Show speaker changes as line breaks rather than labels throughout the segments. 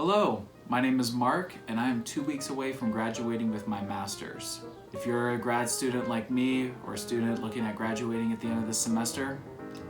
Hello, my name is Mark and I am 2 weeks away from graduating with my master's. If you're a grad student like me or a student looking at graduating at the end of this semester,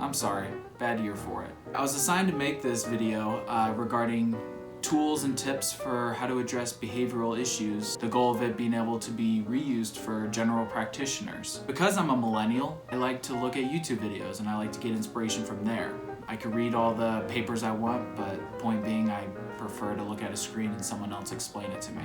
I'm sorry, bad year for it. I was assigned to make this video regarding tools and tips for how to address behavioral issues, the goal of it being able to be reused for general practitioners. Because I'm a millennial, I like to look at YouTube videos and I like to get inspiration from there. I could read all the papers I want, but point being, I prefer to look at a screen and someone else explain it to me.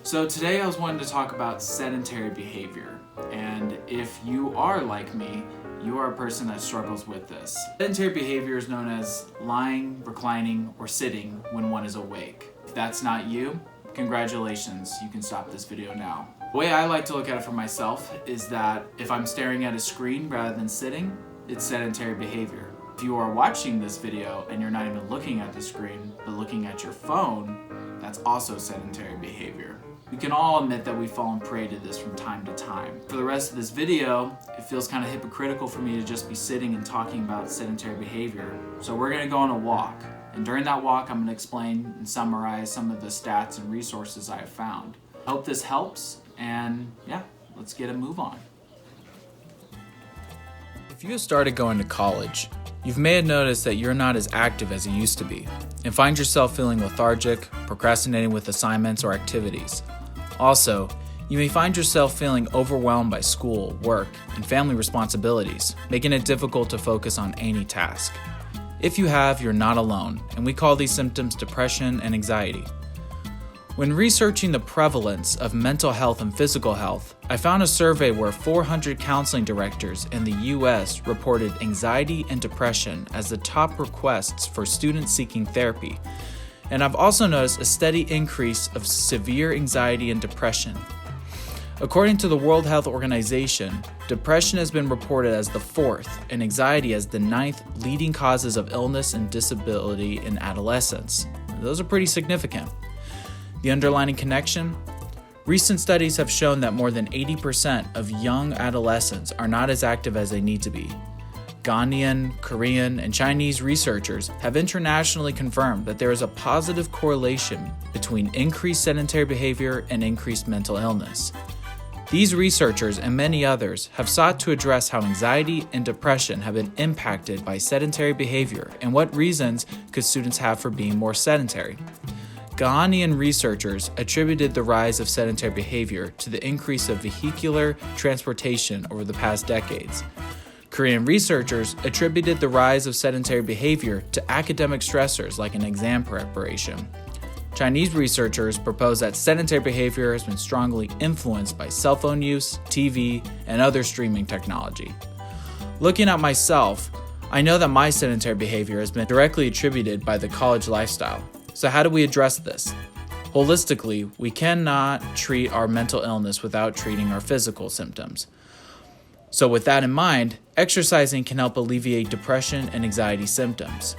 So today I was wanting to talk about sedentary behavior, and if you are like me, you are a person that struggles with this. Sedentary behavior is known as lying, reclining, or sitting when one is awake. If that's not you, congratulations, you can stop this video now. The way I like to look at it for myself is that if I'm staring at a screen rather than sitting, it's sedentary behavior. If you are watching this video and you're not even looking at the screen, but looking at your phone, that's also sedentary behavior. We can all admit that we've fallen prey to this from time to time. For the rest of this video, it feels kind of hypocritical for me to just be sitting and talking about sedentary behavior. So we're gonna go on a walk. And during that walk, I'm gonna explain and summarize some of the stats and resources I have found. I hope this helps, and yeah, let's get a move on. If you have started going to college, you may have noticed that you're not as active as you used to be, and find yourself feeling lethargic, procrastinating with assignments or activities. Also, you may find yourself feeling overwhelmed by school, work, and family responsibilities, making it difficult to focus on any task. If you have, you're not alone, and we call these symptoms depression and anxiety. When researching the prevalence of mental health and physical health, I found a survey where 400 counseling directors in the US reported anxiety and depression as the top requests for students seeking therapy. And I've also noticed a steady increase of severe anxiety and depression. According to the World Health Organization, depression has been reported as the 4th and anxiety as the 9th leading causes of illness and disability in adolescents. Those are pretty significant. The underlying connection? Recent studies have shown that more than 80% of young adolescents are not as active as they need to be. Ghanaian, Korean, and Chinese researchers have internationally confirmed that there is a positive correlation between increased sedentary behavior and increased mental illness. These researchers and many others have sought to address how anxiety and depression have been impacted by sedentary behavior and what reasons could students have for being more sedentary. Ghanaian researchers attributed the rise of sedentary behavior to the increase of vehicular transportation over the past decades. Korean researchers attributed the rise of sedentary behavior to academic stressors like an exam preparation. Chinese researchers propose that sedentary behavior has been strongly influenced by cell phone use, TV, and other streaming technology. Looking at myself, I know that my sedentary behavior has been directly attributed by the college lifestyle. So how do we address this? Holistically, we cannot treat our mental illness without treating our physical symptoms. So with that in mind, exercising can help alleviate depression and anxiety symptoms.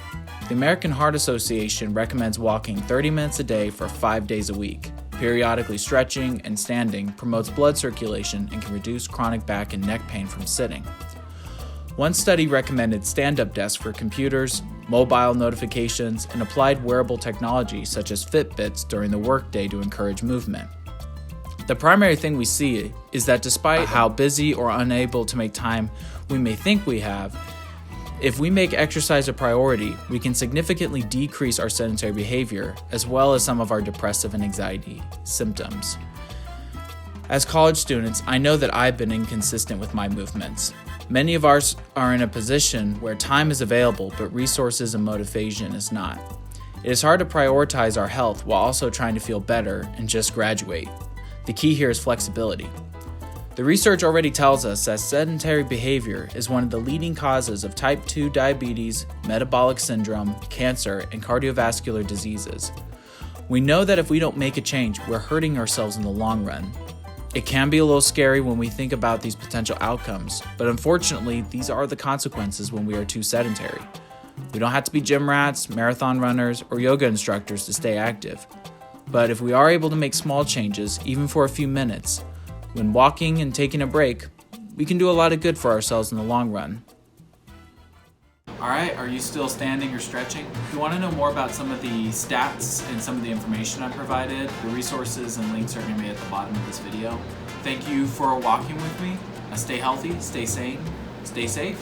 The American Heart Association recommends walking 30 minutes a day for 5 days a week. Periodically stretching and standing promotes blood circulation and can reduce chronic back and neck pain from sitting. One study recommended stand-up desks for computers, mobile notifications, and applied wearable technology such as Fitbits during the workday to encourage movement. The primary thing we see is that despite how busy or unable to make time we may think we have, if we make exercise a priority, we can significantly decrease our sedentary behavior as well as some of our depressive and anxiety symptoms. As college students, I know that I've been inconsistent with my movements. Many of us are in a position where time is available, but resources and motivation is not. It is hard to prioritize our health while also trying to feel better and just graduate. The key here is flexibility. The research already tells us that sedentary behavior is one of the leading causes of type 2 diabetes, metabolic syndrome, cancer, and cardiovascular diseases. We know that if we don't make a change, we're hurting ourselves in the long run. It can be a little scary when we think about these potential outcomes, but unfortunately, these are the consequences when we are too sedentary. We don't have to be gym rats, marathon runners, or yoga instructors to stay active. But if we are able to make small changes, even for a few minutes, when walking and taking a break, we can do a lot of good for ourselves in the long run. Alright, are you still standing or stretching? If you want to know more about some of the stats and some of the information I provided, the resources and links are going to be at the bottom of this video. Thank you for walking with me. Stay healthy, stay sane, stay safe.